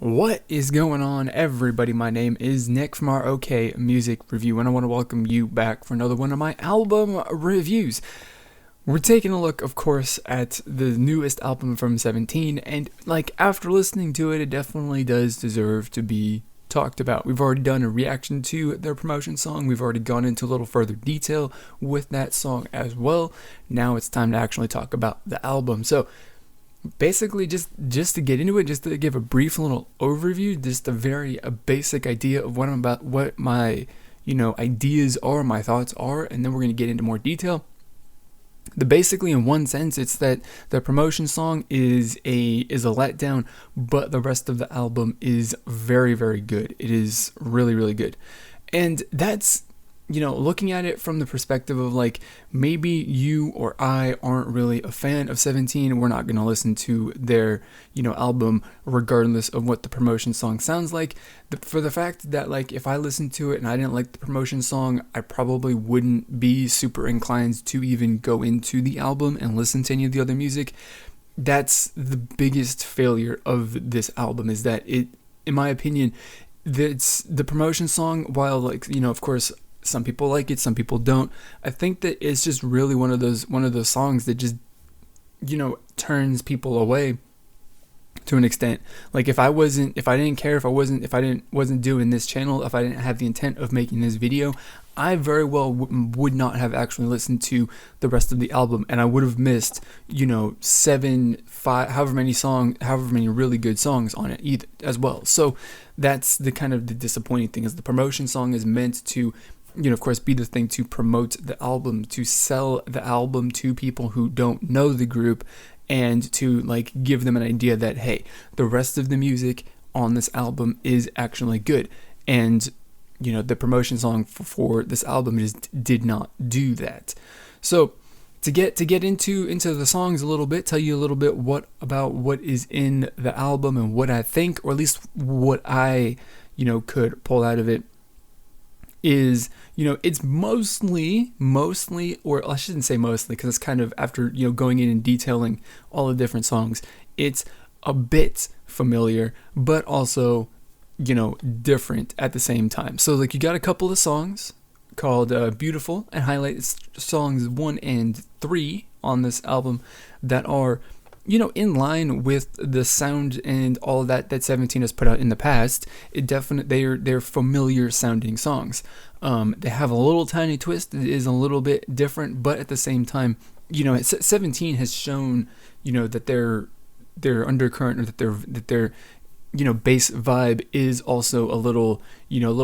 What is going on, everybody? My name is Nick from our OK Music Review, and I want to welcome you back for another one of my album reviews. We're taking a look, of course, at the newest album from 17, and after listening to it, it definitely does deserve to be talked about. We've already done a reaction to their promotion song. We've already gone into a little further detail with that song as well. Now it's time to actually talk about the album. So basically, just to get into it, just to give a brief little overview, just a basic idea of what my ideas are, my thoughts are, and then we're going to get into more detail. Basically, in one sense, it's that the promotion song is a letdown, but the rest of the album is very, very good. It is really, really good, and that's looking at it from the perspective of maybe you or I aren't really a fan of 17, we're not going to listen to their, album regardless of what the promotion song sounds like. For the fact that if I listened to it and I didn't like the promotion song, I probably wouldn't be super inclined to even go into the album and listen to any of the other music. That's the biggest failure of this album, is that it, in my opinion, that's the promotion song, while of course, some people like it, some people don't. I think that it's just really one of those songs that just turns people away to an extent. If I didn't care, if I wasn't doing this channel, if I didn't have the intent of making this video, I very well would not have actually listened to the rest of the album, and I would have missed 7, 5, however many really good songs on it either as well. So that's the kind of the disappointing thing, is the promotion song is meant to of course, be the thing to promote the album, to sell the album to people who don't know the group, and to give them an idea that, hey, the rest of the music on this album is actually good. And the promotion song for this album just did not do that. So to get into the songs a little bit, tell you a little bit about what is in the album and what I think, or at least what I could pull out of it, is it's mostly, or I shouldn't say mostly, because it's kind of, after going in and detailing all the different songs, it's a bit familiar, but also different at the same time. So you got a couple of songs called Beautiful and Highlight, songs 1 and 3 on this album, that are in line with the sound and all of that 17 has put out in the past. They're familiar sounding songs. They have a little tiny twist. It is a little bit different, but at the same time, 17 has shown that their undercurrent, or that their bass vibe is also a little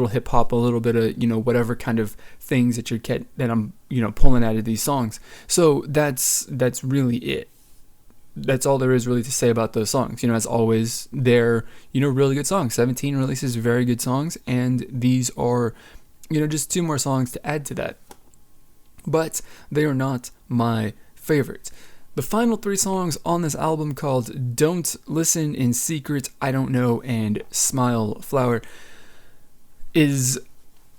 hip hop, a little bit of whatever kind of things that I'm pulling out of these songs. So that's really it. That's all there is really to say about those songs. As always, they're really good songs. 17 releases very good songs, and these are just 2 more songs to add to that. But they are not my favorites. The final 3 songs on this album, called Don't Listen in Secret, I Don't Know, and Smile Flower, is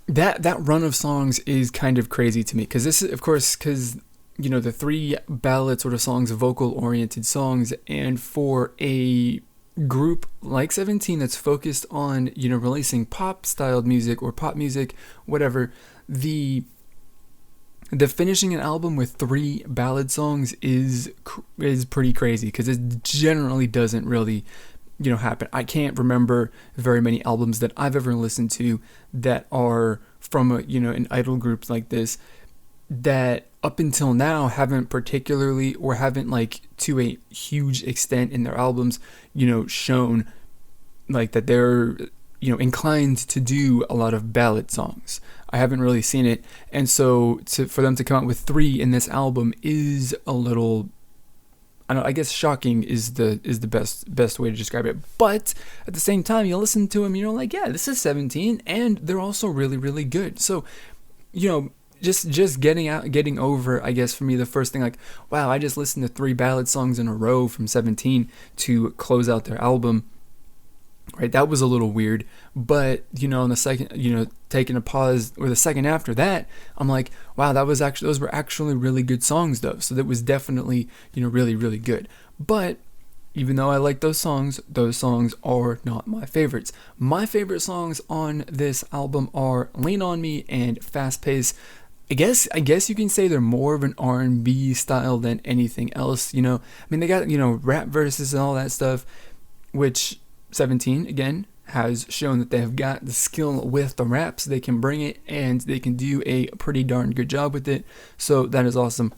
that run of songs is kind of crazy to me, because this is, of course, the 3 ballad sort of songs, vocal-oriented songs, and for a group like 17 that's focused on, releasing pop-styled music or pop music, whatever, the finishing an album with 3 ballad songs is pretty crazy, because it generally doesn't really, happen. I can't remember very many albums that I've ever listened to that are from an idol group like this, that up until now haven't particularly, or haven't to a huge extent in their albums, shown that they're inclined to do a lot of ballad songs. I haven't really seen it, and so for them to come out with 3 in this album is a little, I guess shocking is the best way to describe it. But at the same time, you listen to them, yeah, this is 17, and they're also really, really good. So just getting over, I guess, for me, the first thing, wow, I just listened to 3 ballad songs in a row from 17 to close out their album, right? That was a little weird. But on the second, taking a pause, or the second after that, I'm like, wow, those were actually really good songs, though. So that was definitely really, really good. But even though I like those songs are not my favorites. My favorite songs on this album are Lean On Me and Fast Pace. I guess you can say they're more of an R&B style than anything else, you know. I mean, they got, you know, rap verses and all that stuff, which 17, again, has shown that they have got the skill with the raps. They can bring it, and they can do a pretty darn good job with it, so that is awesome.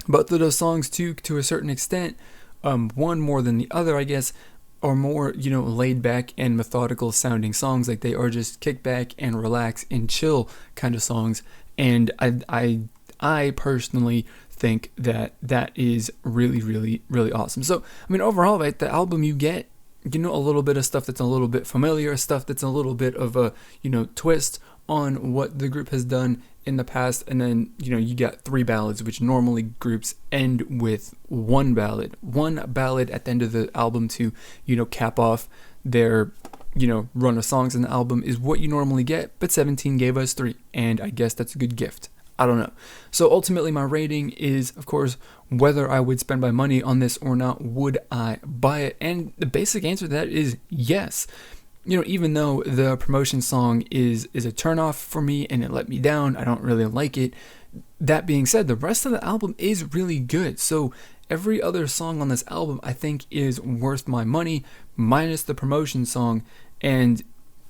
Both of those songs, too, to a certain extent, one more than the other, I guess, are more, you know, laid back and methodical sounding songs. Like, they are just kick back and relax and chill kind of songs. And I personally think that that is really, really, really awesome. So, I mean, overall, right, the album, you get, you know, a little bit of stuff that's a little bit familiar, stuff that's a little bit of a, you know, twist on what the group has done in the past. And then, you know, you got 3 ballads, which normally groups end with one ballad at the end of the album to, you know, cap off their, you know, run of songs in the album is what you normally get, but 17 gave us 3, and I guess that's a good gift. I don't know. So ultimately, my rating is, of course, whether I would spend my money on this or not. Would I buy it? And the basic answer to that is yes. You know, even though the promotion song is a turnoff for me and it let me down, I don't really like it. That being said, the rest of the album is really good. So every other song on this album, I think, is worth my money, minus the promotion song. And,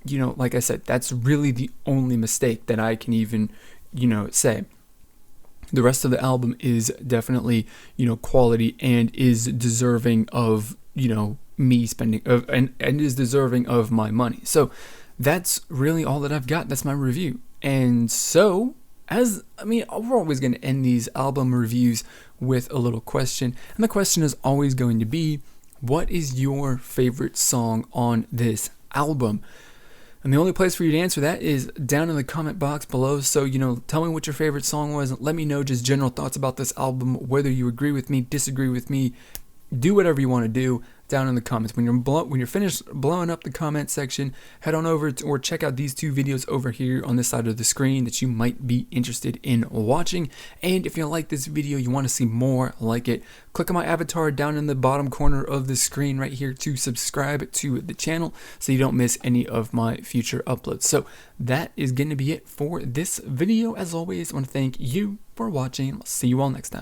you know, like I said, that's really the only mistake that I can even, you know, say. The rest of the album is definitely, you know, quality and is deserving of, you know, me spending and is deserving of my money. So that's really all that I've got. That's my review. And so, we're always going to end these album reviews with a little question. And the question is always going to be, what is your favorite song on this album? And the only place for you to answer that is down in the comment box below. So, you know, tell me what your favorite song was. Let me know just general thoughts about this album, whether you agree with me, disagree with me. Do whatever you want to do down in the comments. When you're finished blowing up the comment section, head on over or check out these 2 videos over here on this side of the screen that you might be interested in watching. And if you like this video, you want to see more like it, click on my avatar down in the bottom corner of the screen right here to subscribe to the channel so you don't miss any of my future uploads. So that is going to be it for this video. As always, I want to thank you for watching. I'll see you all next time.